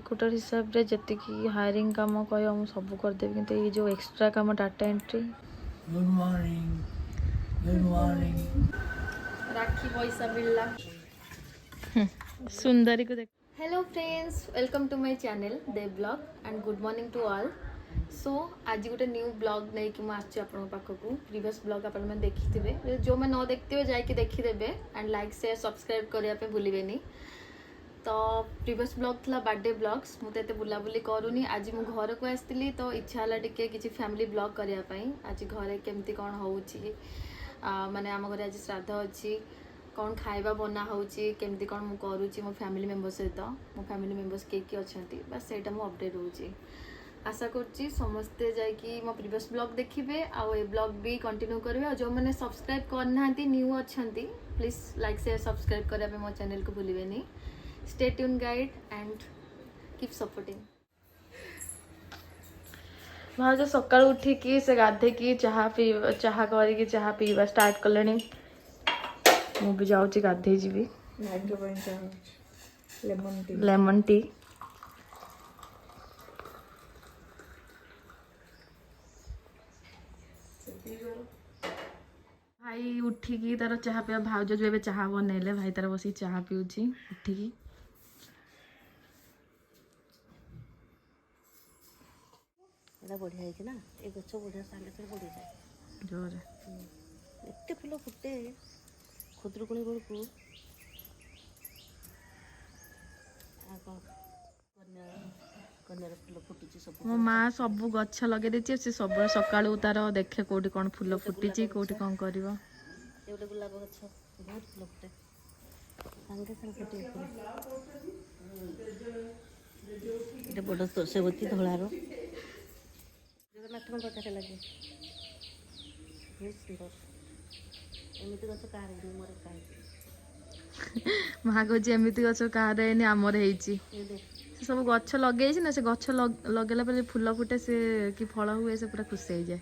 Recruiter हिसाब रे जतिकी hiring काम कह मु सब करदेवी किंतु ये जो एक्स्ट्रा काम data entry. Good morning. Good morning. Rakhi पैसा मिलला सुंदरी को देख। Hello friends, welcome to my channel the blog and good morning to all. So आज गोटे न्यू ब्लॉग नहीं कि मुझे आपन पाखक प्रीवियस ब्लॉग आप देखिथे जो मैं न देखते जाकि देखीदेवे एंड लाइक शेयर सब्सक्राइब करने भूलें। तो प्रीवियस ब्लॉग थला बर्थडे ब्लॉग्स मुझे बुलाबुली करूनी। आज मु घर को आसती तो इच्छा है टिके किसी फैमिली ब्लॉग करने। आज घरे केमती कौन हो माने आम घर आज श्राद्ध अच्छी कौन खाइबा बना होची केमती कौन मु करूची मो फैमिली मेंबर्स सहित मो फैमिली मेंबर्स के अच्छी बस सेटा मु अपडेट होची। आशा करुच्ची समस्ते जाकि मो प्रीवियस ब्लॉग देखिए आउ ए ब्लॉग भी कंटिन्यू करेंगे। और जो मैंने सब्सक्राइब करना न्यू अच्छा प्लीज लाइक शेयर सब्सक्राइब करने मो चैनल को भूलें। Stay tuned guide and keep supporting। भाज सकाल उठिकी से गाधेकी चाहा करिकी चाहा पीवा स्टार्ट कले। मु भी जाऊँगी गाधे जीवी। लेमन टी भाई उठिकी तार चाहा पीवा भाउज जो चाहा बनइले भाई तार बस चाहा पिऊची उठिकी। बढ़िया है ना ये गच बढ़िया सागे सागे बढ़ी जाए जोर एत फुल फुटे खुदरुकुणी बेलू कन्यार फुल फुटुची सब मो माँ सब गछ लगे देछि से सब सकाळू तार देखे कोठी कोन फूल फुटिची कोठी कोन करबो। ये गोटे गुलाब गछ बहुत फुल फुटे सागे सागे फुटे ये बड़ सेवती धଳାର जगन्नाथ पाखे लगे बहुत सुंदर एमती गछ कह मोर कहीं माँ कहे एमती गछ कह आमर हो सब गछ लगे ना से गछ लगेला पर फूल फुटे से कि फल हुए से पूरा खुशी हो जाए।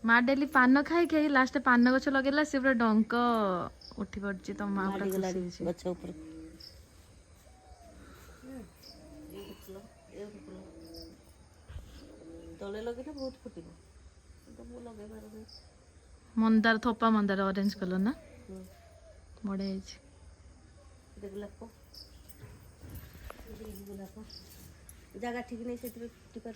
माँ डेली पान खाई खाई लास्ट पान गछ लगेला से पूरा डंक उठी पड़ी तो माँ पूरा खुशी गछ ऊपर तले लगे बहुत फुटे लगे मंदार थोपा मंदार ऑरेंज कलर ना बढ़िया गोलाप गोलाप जगह ठीक नहीं से फुटी पार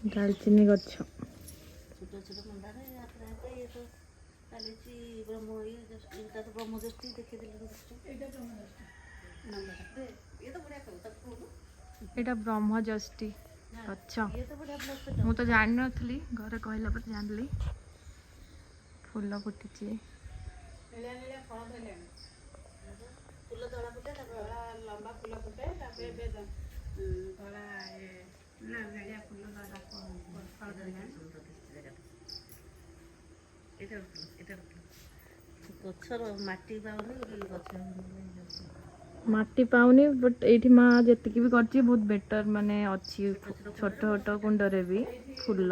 दालचीनी गछ छोट छोट मंदार ये तो चली ब्रह्म ये तो ब्रह्मदृष्टि देखी एटा ब्रह्मजष्टि अच्छा मु तो जान नथली घरे कहला पर जानली फूल फुटिची फूल धड़ा फुटे लंबा फूल फुटे धड़ा ना फूल गचर माटी पाऊनी गछ माटी पाऊनी बट एठी माँ जतिकी भी करची बहुत बेटर माने अच्छी छोट छोट कुंडरे भी फूल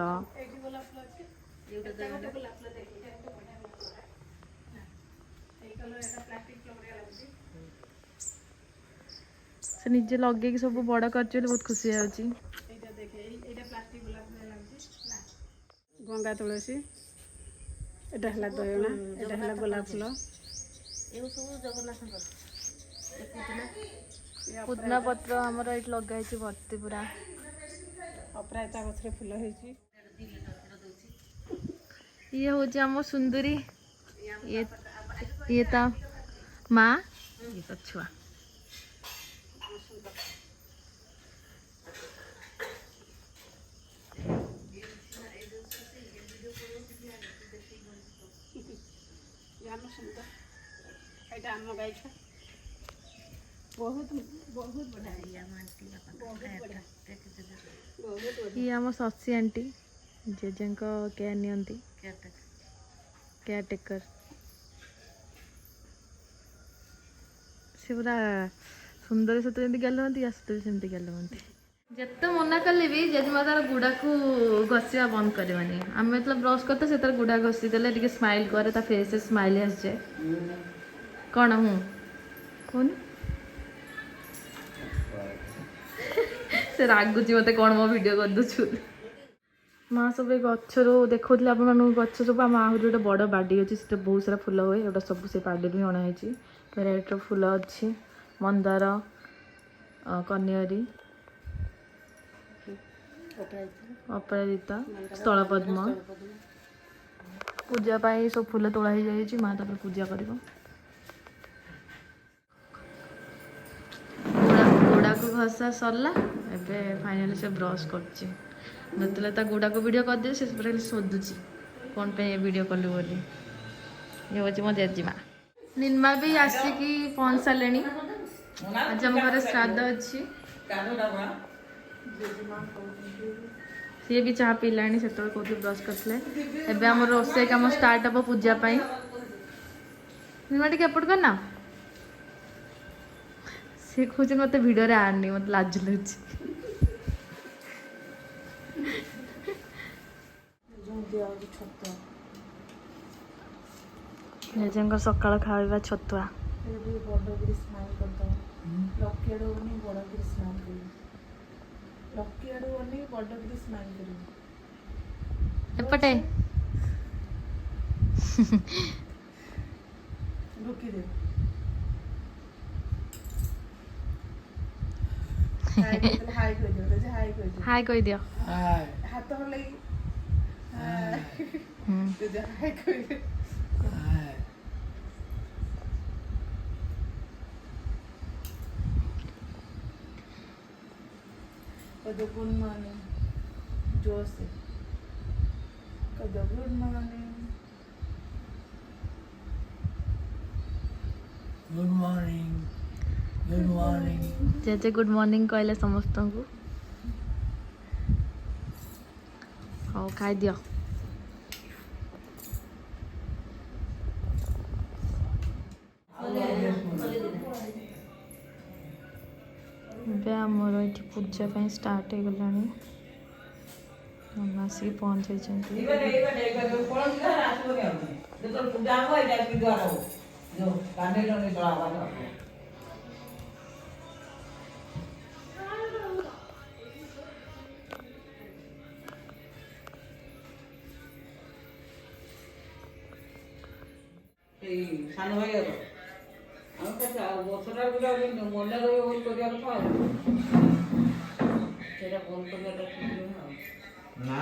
से निजे लगे सब बड़ कर बहुत खुशी होची। गंगा तुलसी एटा हला दयना एटा हला गोलाप फूल ये सब जगन्नाथ पुदना पत्र हमर एट लगा भर्ती पूरा अपराजिता गछ फूल होइची ये हूँ आम सुंदरी ये ता माँ ये तो छुआ आम गाय बहुत बहुत बढ़िया ये आम शशि आंटी जेजें केयर नियंती केयर टेकर से पूरा सुंदर सहित जमी गल हमें या सहित भी सेमती गल हमें ଯେତେ ମନା କଲେ ବି ଜେଜେମା ତାର ଗୁଡ଼ାକୁ ଘଷିବା ବନ୍ଦ କରିବନି। ଆମେ ଯେତେବେଳେ ବ୍ରସ୍ କରିତେ ସେ ତାର ଗୁଡ଼ା ଘଷି ଦେଲେ ଟିକେ ସ୍ମାଇଲ୍ କରେ, ତା ଫେସ୍ରେ ସ୍ମାଇଲ୍ ଆସିଯାଏ। କ'ଣ ମୁଁ କହୁନି ସେ ରାଗୁଛି ମୋତେ କ'ଣ ମୋ ଭିଡ଼ିଓ କରିଦେଉଛୁ। ମା ସବୁ ଏ ଗଛରୁ ଦେଖାଉଥିଲେ ଆପଣମାନଙ୍କୁ ଗଛ ସବୁ। ଆମ ଆହୁରି ଗୋଟେ ବଡ଼ ବାଡ଼ି ଅଛି, ସେଟା ବହୁତ ସାରା ଫୁଲ ହୁଏ। ଏଗୁଡ଼ା ସବୁ ସେ ବାଡ଼ିରୁ ହିଁ ଅଣା ହେଇଛି। ଭେରାଇଟିର ଫୁଲ ଅଛି, ମନ୍ଦାର, କନିଅରୀ, ଅପରାଜିତା, ସ୍ଥଳପଦ୍ମ। ପୂଜା ପାଇଁ ସବୁ ଫୁଲ ତୋଳା ହେଇଯାଇଛି, ମା ତାପରେ ପୂଜା କରିବ। ଗୁଡ଼ାକୁ ଘଷା ସରିଲା, ଏବେ ଫାଇନାଲି ସେ ବ୍ରସ୍ କରୁଛି। ଯେତେବେଳେ ତା ଗୁଡ଼ାକୁ ଭିଡ଼ିଓ କରିଦେବି ସେ ପୁରା ଖାଲି ଶୋଧୁଛି କ'ଣ ପାଇଁ ଏ ଭିଡ଼ିଓ କଲୁ ବୋଲି। ଇଏ ହେଉଛି ମୋ ଜେଜେମା। ନିର୍ମା ବି ଆସିକି ପହଞ୍ଚି ସାରିଲେଣି। ଆଜି ଆମ ଘରେ ଶ୍ରାଦ୍ଧ ଅଛି। ସିଏ ବି ଚାହା ପିଇଲାଣି, ସେତେବେଳେ କହୁଥିଲେ ବ୍ରସ୍ କରିଥିଲେ। ଏବେ ଆମର ରୋଷେଇ କାମ ଷ୍ଟାର୍ଟ ହେବ ପୂଜା ପାଇଁ। ନିର୍ମା ଟିକେ ଏପଟ କର ନା। ସିଏ କହୁଛି ମୋତେ ଭିଡ଼ିଓରେ ଆଣନି, ମୋତେ ଲାଜ ଲାଗୁଛି। ଜେଜେଙ୍କର ସକାଳ ଖାଇବା ଛତୁଆ। ଏପଟେ ହାଇ କହିଦିଅ। ହାତ ହଲେଇ गुड मॉर्निंग जोर से good morning good morning good morning. JJ good morning कहले समस्त को। हाँ खाई दियो। ଏବେ ଆମର ଏଠି ପୂଜା ପାଇଁ ଷ୍ଟାର୍ଟ ହେଇଗଲାଣି। ଆସିକି ପହଞ୍ଚାଇଛନ୍ତି। ସାନ ଭାଇ ଆଉ ବର୍ଷଟା ମନେ ରହିବ ବୋଲି କରିବା କଥା ଆଉ ସେଇଟା ବନ୍ଦ କରିବାଟା ଠିକ୍ ନୁହେଁ ଆଉ। ନା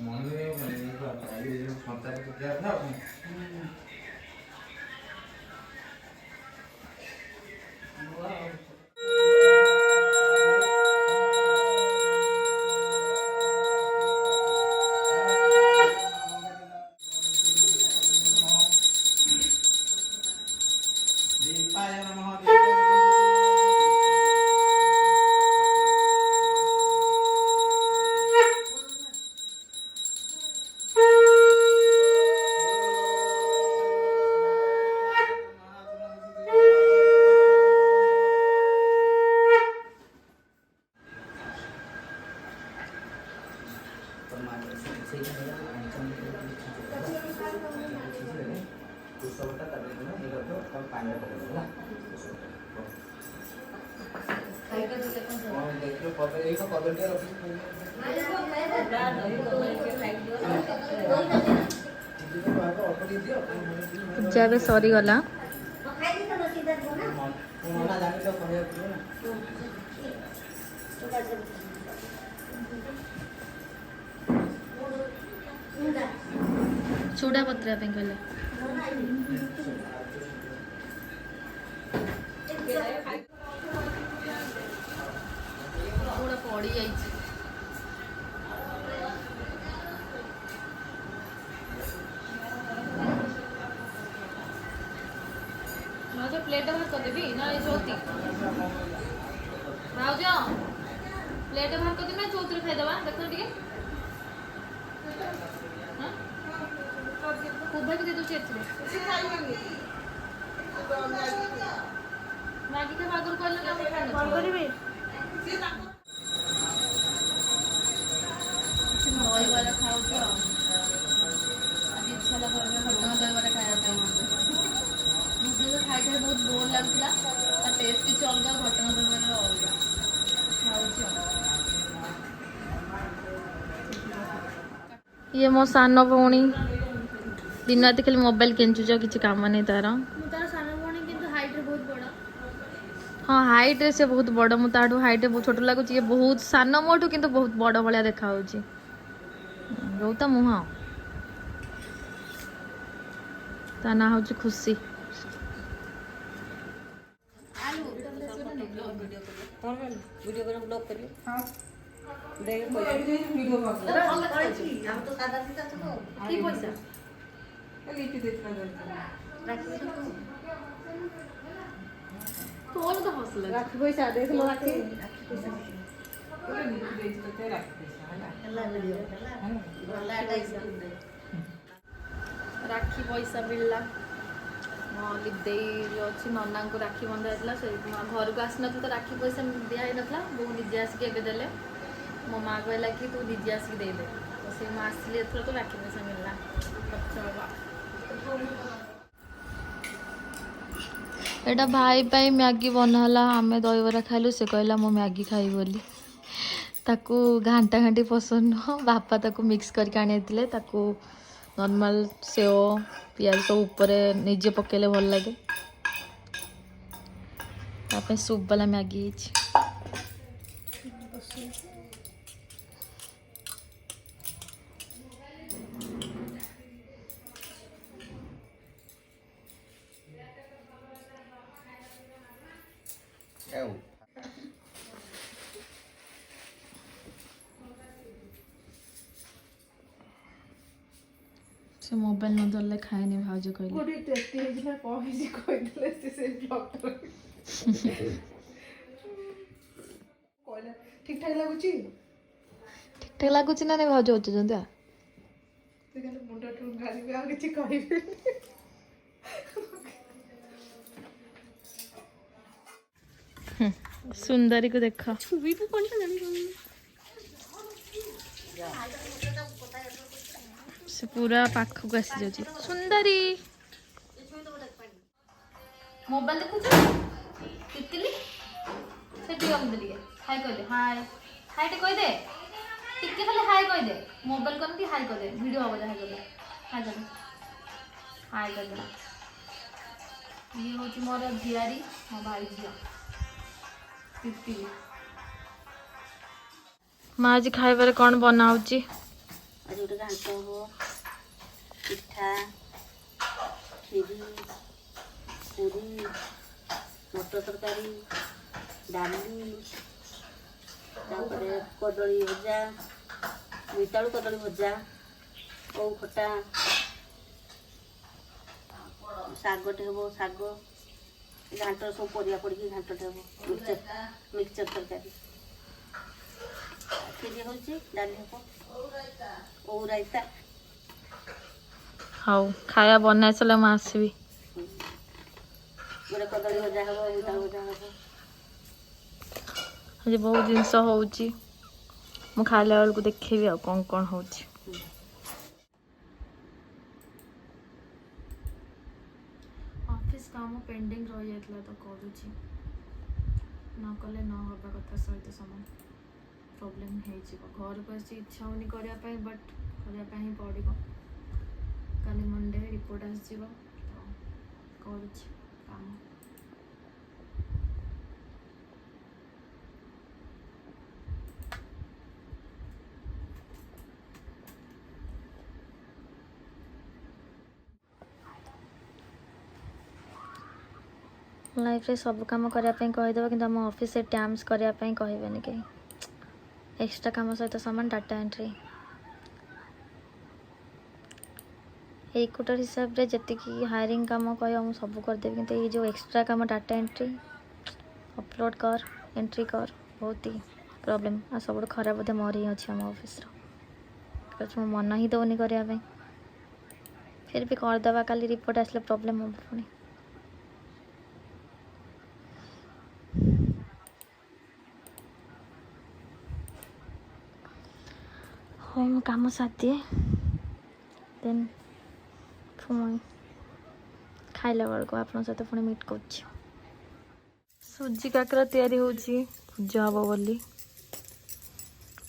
ମନେ ରହିବ ସନ୍ତାନ ପୂଜା କଥା ଆଉ। ପୂଜା ଏବେ ସରିଗଲା। ଚୁଡ଼ା ପତ୍ର ପାଇଁ କହିଲେ ପଡ଼ି ଯାଇଛି। प्लेट बाहर कर देवी ना चौथी भाज प्लेट बाहर कर देवी ना चौथी खाईदबा देख टे खूब भी दे दूसरी मैगी के आगुरी कहले ये मो सान भौणी दिन राति खाली मोबाइल केଞ୍ଚुच किसी काम नहीं तार हाँ हाइट रे से बहुत बड़ मु ताठू हाइट बहुत छोट लगुच ये बहुत सान मोठू किंतु बहुत बड़ भाया देखा जो ता मुह ता ना हूँ खुशी वीडियो कर ब्लॉग करिए हाँ देख वीडियो हम तो सादा सीधा चलो की पैसा लिपि देखना दरकार कौन तो हौसला राखी पैसा देख लो राखी लिपि देख तो तेरा पैसा है ना ହେଲା ଭିଡ଼ିଓ ହେଲା ଭଲ ଆଟାଇସ୍ राखी पैसा मिलला मो लिपदे जो अच्छी नना को राखी बंधा होता से घर को आसी तो राखी पैसा दिखाई ना बो निजे आसिक एवं देले मो माँ कहला कि तू निजे आसिक दे दे तो से आसली एथर तो राखी पैसा मिलला एटा भाई पाई मैगी बनाला आमे दहीबरा खाइलु से कहला मो मैगी खाई बोली ताकू घांटा घांटी पसंद न बापा ताकू मिक्स करके आनी ताकू नॉर्मल सेव पियाज सब ऊपर निजे पकेले भल लगे तापे सूप वाला मैगी से मोबाइल न धरले खाएनी भाउज कहले कोडी टेस्टी है जिना कहि जी कहि देले से ब्लॉग कहला ठीक ठाक लागुची ठीक ठाक लागुच ना नहीं भाउज होते जंदा से कहले मुंडा ठुन गाली आ किछि कहिबे सुंदरी को देखा से पूरा पाख को आसी जाउची सुंदरी मोबाइल देखु तितली से हम दिलिए हाय कह दे हाय हाय टे कह दे टिके खाली हाय कह दे मोबाइल करन हाय कह दे वीडियो हो हाय कह दे हाय कह दे हाय कह दे ये होची मोर झियारी मो भाई झिया तितली माँ आज खाइबार कौन बनाऊची आज गोटे घांट हो पिठा खीरी पूरी मटर तरकारी डाली तापर कदली भजा बोईतालु कदली भजा ओउ खटा शागटे हे शाग घांट सब परिया पड़ी घांटटे हे मिक्सचर तरकारी खीरी होची डाली हे ओउ रायता हाउ खाया बनाई सारे मैं आसबी गोटे कदली भजा हे बोईतालु भजा हे आज बहुत जिनस होची मु खाइला बेलू देखेबी आ कौन कौन होची ऑफिस काम पेंडिंग रही जाता तो करूची न कले न हवा कथा सहित समान प्रॉब्लम हो घर को आसी इच्छा होनी करने बट करने ही पड़ो काली मंडे रिपोर्ट आसो तो करुची काम लाइफ रे सब काम करने कहीदेव कि आम ऑफिस से टाइम्स करने कहबेनि कहीं एक्स्ट्रा काम सहित सामान डाटा एंट्री एक कोटर हिसाब रे जतिकी हायरिंग काम कह मुझे सब करदेवी कि ये जो एक्स्ट्रा काम डाटा एंट्री अपलोड कर एंट्री कर बहुत ही प्रॉब्लम आ सब खराब बोधे मोर ही अच्छी आम ऑफिस मो मन ही दौनी करने फिर भी करदे काली रिपोर्ट आसले प्रॉब्लम हम पुणी हाँ मो कम साथ दिए देन पुणी खाइला बेलू आप सहित पुणी मीट कर सुजी काकरा तैयारी होची पूजा हम बोली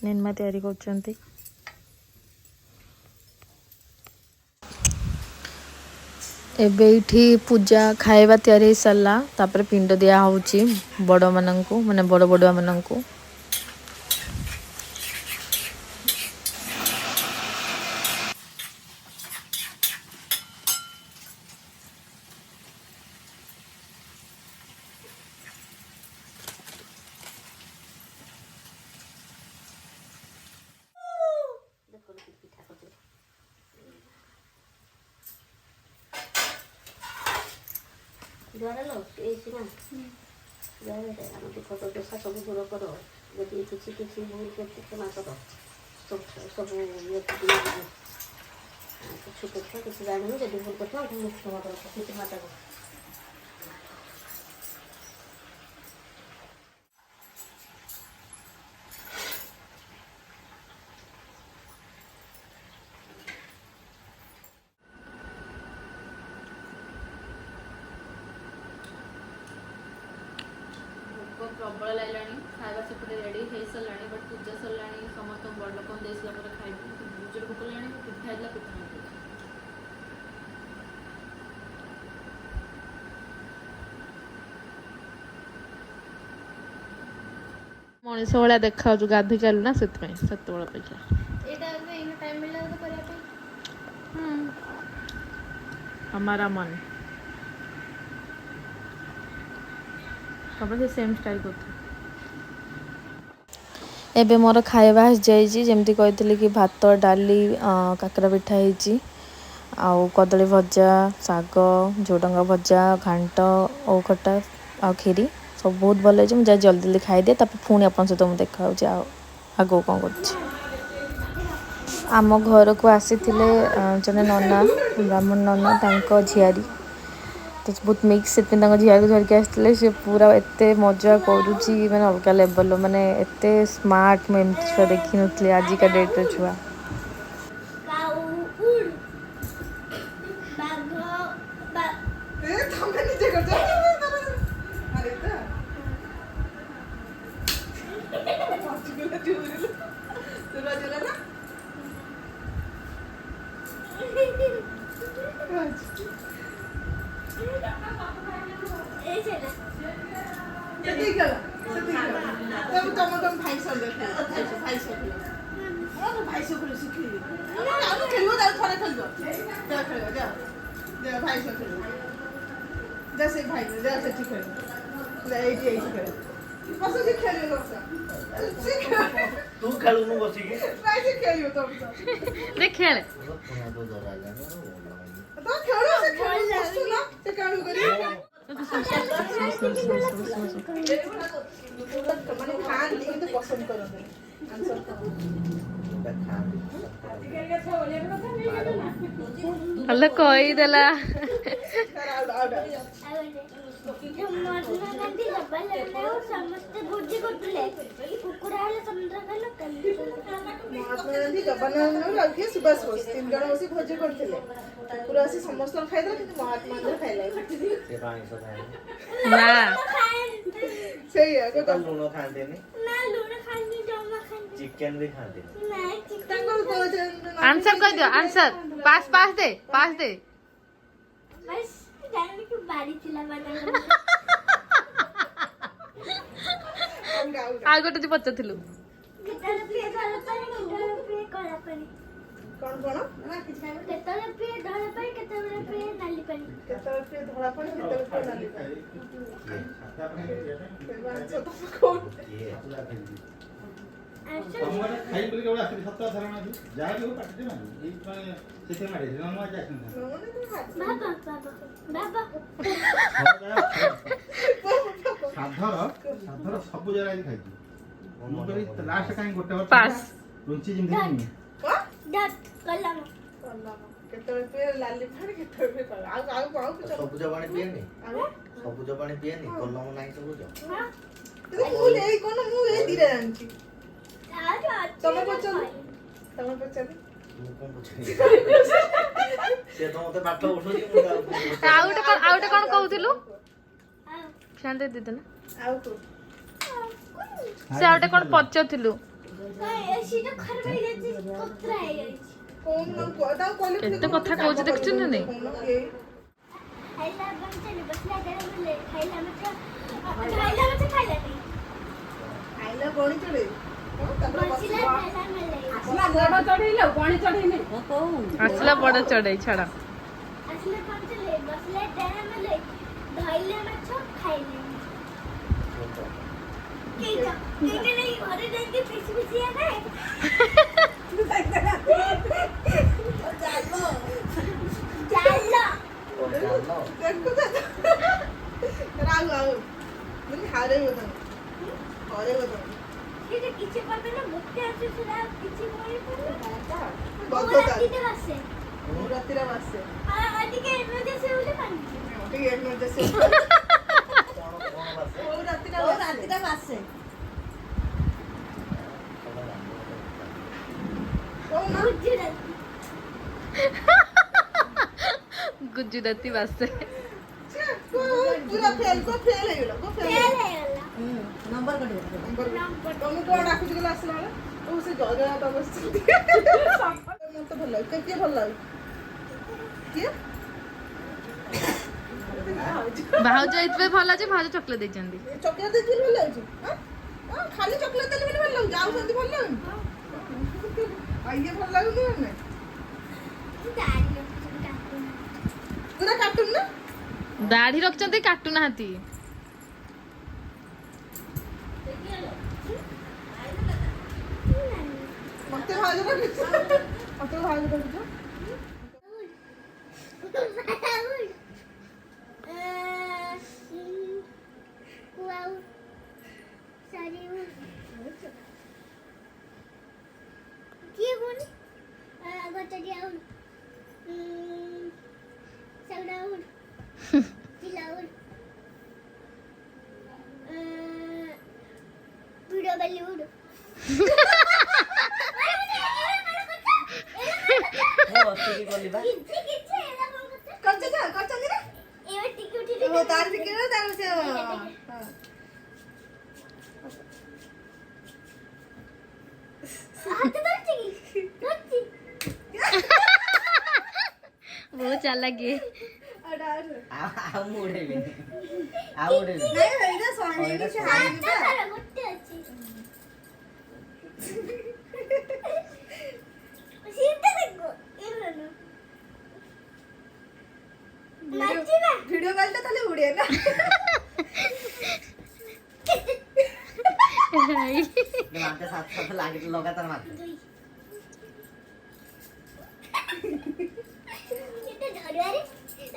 निन्मा तैयारी कर ଏବେ ଏଇଠି ପୂଜା ଖାଇବା ତିଆରି ହେଇସାରିଲା ତାପରେ ପିଣ୍ଡ ଦିଆ ହେଉଛି ବଡ଼ମାନଙ୍କୁ ମାନେ ବଡ଼ ବଡ଼ୁଆମାନଙ୍କୁ। ଜୁଆର ଏଇଠି ନା ଜୁଆରରେ ଆମ ଦୁଃଖ ଦଶା ସବୁ ଦୂର କର। ଯଦି କିଛି କିଛି ଭୁଲ କରିଛି କ୍ଷମା କର। ସବୁ ଇଏ ଛୋଟ ଛୁଆ କିଛି ଜାଣିନି ଯଦି ଭୁଲ କରିଥିବ ଆମକୁ କ୍ଷମା କର କିଛି ମାତାକୁ। ପ୍ରବଳ ଲାଗିଲାଣି ଖାଇବା ସେପଟେ ରେଡ଼ି ହେଇସାରିଲାଣି ବଟ୍ ପୂଜା ସରିଲାଣି ସମସ୍ତଙ୍କୁ ବଡ଼ ଲୋକଙ୍କୁ ଦେଇସାରିଲା ପରେ ଖାଇବୁ। ଜୋର ଭୋକ ଲାଗିଲାଣି ପିଠା ହେଇଥିଲା ପିଠା ଖାଇବୁ। ମଣିଷ ଭଳିଆ ଦେଖାଯାଉଛୁ ଗାଧୋଇ ଚାଲୁ ନା ସେଥିପାଇଁ ସେତେବେଳେ ଅପେକ୍ଷା ଏଇଟା ଟାଇମ୍ ମିଳିଲା ତ କରିବା ପାଇଁ। हमारा मन ସବୁ ସେମ୍ ଷ୍ଟାଇଲ୍ କରୁଛୁ। ଏବେ ମୋର ଖାଇବା ଆସିଯାଇଛି ଯେମିତି କହିଥିଲି କି ଭାତ ଡାଲି କାକରା ପିଠା ହେଇଛି ଆଉ କଦଳୀ ଭଜା ଶାଗ ଝୁଡ଼ଙ୍ଗ ଭଜା ଘାଣ୍ଟ ଓଉ ଖଟା ଆଉ କ୍ଷୀରି ସବୁ ବହୁତ ଭଲ ହେଇଛି। ମୁଁ ଯାଇ ଜଲ୍ଦି ଜଲ୍ଦି ଖାଇଦିଏ ତାପରେ ପୁଣି ଆପଣଙ୍କ ସହିତ ମୁଁ ଦେଖା ହେଉଛି ଆଉ ଆଗକୁ କ'ଣ କରୁଛି। ଆମ ଘରକୁ ଆସିଥିଲେ ଜଣେ ନନା ବ୍ରାହ୍ମଣ ନନା ତାଙ୍କ ଝିଆରୀ ତ ବହୁତ ମିକ୍ସ ସେଥିପାଇଁ ତାଙ୍କ ଝିଆରୀକୁ ଧରିକି ଆସିଥିଲେ। ସେ ପୁରା ଏତେ ମଜା କରୁଛି ମାନେ ଅଲଗା ଲେଭେଲର ମାନେ ଏତେ ସ୍ମାର୍ଟ ମୁଁ ଏମିତି ଛୁଆ ଦେଖିନଥିଲି ଆଜିକା ଡେଟ୍ର ଛୁଆ। ତମେ ନିଜେ କରୁଛ ଆରେ ତ तू खेलू बसिकी देख खेले पसंद करते ଭଲ କହିଦେଲା। ମହାତ୍ମା ଗାନ୍ଧୀ ଜବାହରଲାଲ ନେହେରୁ ସମସ୍ତେ ଭୋଜି କରୁଥିଲେ କୁକୁଡ଼ା ହେଲେ ସମୁଦ୍ର ଖାଇଲ महात्मा गांधी जवाहरलाल नेहरू और किए सुभाष बोस 3 जण बसी भोजी करथिले पूरा से समस्त खाइदला किंतु महात्मा गांधी खाइला से पानी सो खाए ନା सही है तो लूण खाते नहीं ନା ଲୁଣ ଖାଇନି ଜମା ଖାଇନି चिकन भी खाते नहीं ନାଇଁ ଚିକେନ तांको को आंसर कह दियो आंसर पास दे ବସ୍ ଜାଣିନି କି ବାରି ଥିଲା ବାଦାମ ଆଉ ଗୋଟେ ଯେ ପଚାରୁଥିଲୁ କେତେବେଳେ ପିଏ ଧଳ ପାଣି କେତେବେଳେ ପିଏ କଳା ପାଣି कोन कोन କେତେବେଳେ ପିଏ ଧଳ ପାଣି କେତେବେଳେ ପିଏ ନାଲି ପାଣି केतल पे धोला पानी केतल पे नाली पानी तो कोन ये ତମମାନେ ଖାଇ ବୋଲି କେବଳ ଆସିବି ସତ ଧାରଣା ଅଛି ଯାହା ବି ହଉ ପାଟିରେ ମାରି ଏଇ ମାନେ ସେଥିରେ ମାରି ନୂଆ ନୂଆ ଯାଇଛନ୍ତି ବାବା ସାଧର ସବୁ ଜାଗା ଆଜି ଖାଇଛି ମୁଁ କହିଲି ଲାଷ୍ଟ କାହିଁ ଗୋଟେ ବର୍ଷ ପାସ୍ ରୁଞ୍ଚି ଯେମିତି ଡଟ୍ କଲମ केतल पे लाली पानी केतल पे कला आउ कुछ ସବୁଜ ପାଣି ପିଏନି ସବୁଜ ପାଣି ପିଏନି କଲମ ନାହିଁ ସବୁଜ मु ले कोन मु ले दिरे जानची तमे पचल ମୁଁ କଣ ବୁଝିବି ସେ ତ ମତେ ପାଠ ଉଠୁଛି ମୁଁ ତାକୁ ଆଉ ଗୋଟେ କଣ କହୁଥିଲୁ ଫ୍ୟାନ୍ ଦେ ଦିଦି ନା आउ को ସେ ଆଉ ଗୋଟେ କଣ ପଚାରୁଥିଲୁ ସେଟା ଖରାପ ହେଇଯାଇଛି କୋତ୍ରା ହେଇଯାଇଛି कोन मन को ता कोले କେତେ କଥା କହୁଛି ଦେଖୁଛୁ ନା ନାଇଁ ଖାଇଲା ବଞ୍ଚିଲେ ବସିଲା ଦେହ ବୁଲେ ଖାଇଲା ମାଛ ଖାଇଲାନି ଖାଇଲା ବଣି ଚଢେ ତାପରେ ବଞ୍ଚିଲା ବସିଲା ଖାଇଲା ମିଳେ ଆସିଲା ବଡ଼ ଚଢ଼େଇଲ ଗଣି ଚଢ଼େଇନି ଆସିଲା ବଡ଼ ଚଢ଼େଇ ଛାଡ଼। ଆସିଲେ ବଞ୍ଚିଲେ ବସିଲା ଦେହ ମିଳେ ଧଇଲେ ମାଛ ଖାଇଲାନି କେଇଟା ନେଇ ଘରେ ଯାଇକି ପିସି ପିସିଆ ଖାଏ ଚାଲ ଦେଖୁ ଆଉ ମାନେ ହାରେଇବ ତମେ ठीक है किसी पर भी ना मुक्ति आसे सुना किसी को ही पर बद्ध राती ते बसे ମୁଁ ରାତିରେ ବାସେ अधिके एमरजेंसी होले पानी ଟିକେ ଏମର୍ଜେନ୍ସି କଣ ବାସେ? ମୁଁ ରାତିରେ ବାସେ କହୁନ ଗୁଜୁରାତି ବାସେ। ପୁରା ଫେଲ ହେଇଗଲା फेल है वाला ନମ୍ବର କାଟିବ ତମକୁ କଣ ଡାକୁଛି କହିଲେ ଆସିଲା ବେଳେ ଓ ସେ ଜଗନ୍ନାଥ ବସିଛନ୍ତି ମତେ ଭଲ ଲାଗେ କିଏ ଭଲ ଲାଗେ କିଏ ଭାଉଜ ଏଥିପାଇଁ ଭଲ ଅଛି ଭାଉଜ ଚକୋଲେଟ୍ ଦେଇଛନ୍ତି। ଚକୋଲେଟ୍ ଦେଇଛି ଭଲ ଲାଗୁଛି ଖାଲି ଚକୋଲେଟ୍ ଦେଲେ ବୋଲି ଭଲ ଲାଗୁଛି ଆଉ ସେମିତି ଭଲ ଲାଗୁନି ଆଉ ଇଏ ଭଲ ଲାଗୁନି ମାନେ दाढ़ी ପୁରା କାଟୁନ ନା ଦାଢି ରଖିଛନ୍ତି କାଟୁନାହାନ୍ତି। ମତେ ଭାଉଜ ଡାକୁଛ ମତେ ଭାଉଜ ଡାକୁଛ wow sorry কি গুণ গতটি আউট সাউন্ড আউট কিলাউট ভিডিও বলিউড ମୁଁ ବସିକି ଗଲି ବା। କରୁଛ ଯା କରୁଛନ୍ତି ନା এবার টিকে উঠে ଓ ତାର ଟିକେ ତାର ସେ হাতে ধরছি কি ধরছি ବହୁତ ଚାଲାକି। ଆଉ ମୁଁ ଉଡେଇବିନି ଆଉ ଉଡେଇବିନି। ନାଇଁ ଏଇଟା ଶୁଣିନି ଏଇଟା ସେ ଶୁଣିନି। ହାରିନି হাতটা ବା ধরো করতে আছে সিনটা দেখো এগুলো না নাচি না ଭିଡିଓ କଲଟା ତାହେଲେ ଉଡେ ନା ମାତେ ସାତ ସାତ ଲାଗି ଲଗାତାର ମାତେ। দুই এটা ধরবারে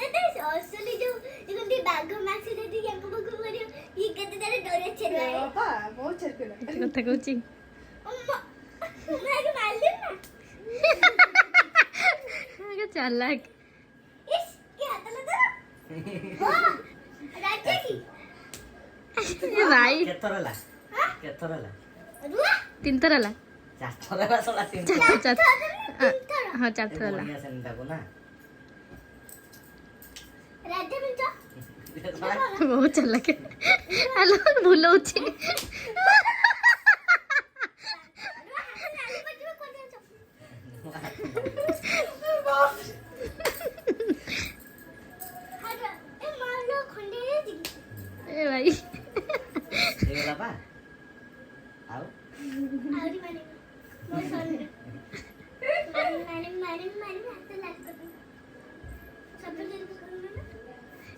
এটা আসলে যে যেমন বাঘ মাছ যদি ইয়াঙ্ক বাঘ করিও ই কেতে তারে ডরেছে না ବାପା ବହୁତ ଛେକିଲା ଏତେ କଥା କହୁଛି। अम्मा मैं के मार ले ना ଚାଲାକ। इस क्या हाथ लगा हां राजा की ଏ ଭାଇ କେଥର ହେଲା କେଥର ହେଲା रुआ ତିନିଥର ହେଲା। ଚାରିଥର ହେଲା ଶଳା ତିନିଥର। ହଁ तीन ହଁ ଚାରିଥର ହେଲା। ବଢିଆ ସେମିତାକୁ ନା राजा में तो ବହୁତ ଚାଲାକ। ଆଲୋ ଭୁଲଉଛି। ଏ ଭାଇ ହେଇଗଲା ବା ଆଉ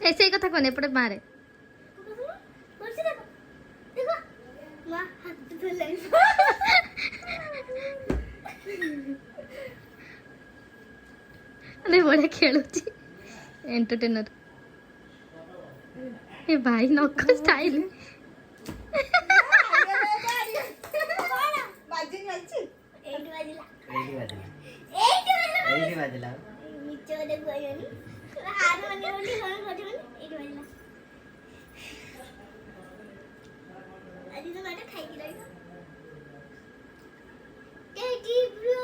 ଏ ସେଇ କଥା କହନି ଏପଟେ ମାରେ। अरे बड़ा खेलुची एंटरटेनर। ए भाई नक स्टाइल ବାଜି ନାଇଛି ଏଇଠି ବାଜିଲା मिचो दे गयोनी हार माने बोली कोन कोठे एटी बाजला आदि तो माटे खाई की रही टेडी ब्रो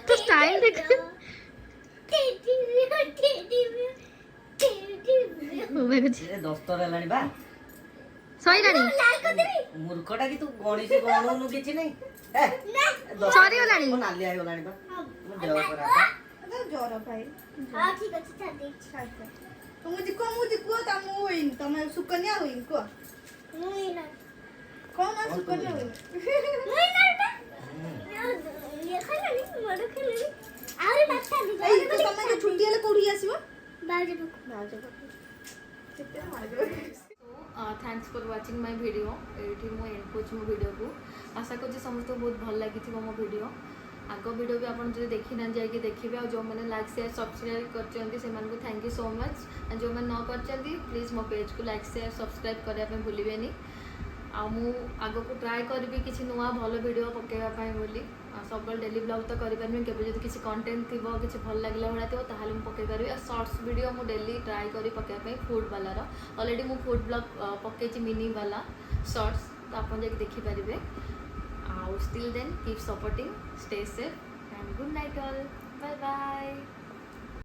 तो स्टाइल देख। टेडी ब्रो ओ भाई कुछ ଏ ଦଶଥର ହେଲାଣି ବା। सॉरी रानी लाल कर देबी ମୂର୍ଖଟା କି ତୁ ଗଣିଛି ଗଣୁନୁ କିଛି ନାହିଁ। ना ସରି ଗଲାଣି। ନାଲି ହେଇଗଲାଣି ବା। हां ମୋ ଦେହ ଖରାପ। ଜ୍ୱର ପାଇଁ हां ठीक अछि छाती ଛାଡ मुझे कुह तमु होइन तमे सुकन्या होइन कुह मुइना कौन आ सुकन्या होइन मुइना ये खाना नहीं मरो खेले आरे बात ए तो तमे के छुट्टी हेले कोठी आसीबो बाजे केते माजो thanks for watching my video एठी मो एंड कोच मो वीडियो को आशा करछि समस्त बहुत भल लागि मो वीडियो आग वीडियो भी आप देखी ना जाकि देखिए और जो मैंने लाइक शेयर सब्सक्राइब कर thank you so much and जो मैंने न कर प्लीज मो पेज को लाइक शेयर सब्सक्राइब करने भूलें आग को ट्राए करी किसी नुआ भल वीडियो पकेवाई बोली सब डेली ब्लॉग तो करें केवल जो किसी कंटेंट थी किसी भल लगे भाया थो ताल मुझे पकई शॉर्ट्स वीडियो मुझे डेली ट्राए करी पकेवाई फूड वालार ऑलरेडी मु फूड ब्लॉग पकई मिनी वाला शॉर्ट्स तो आप देखिपारे still then keep supporting, stay safe and good night all, bye bye.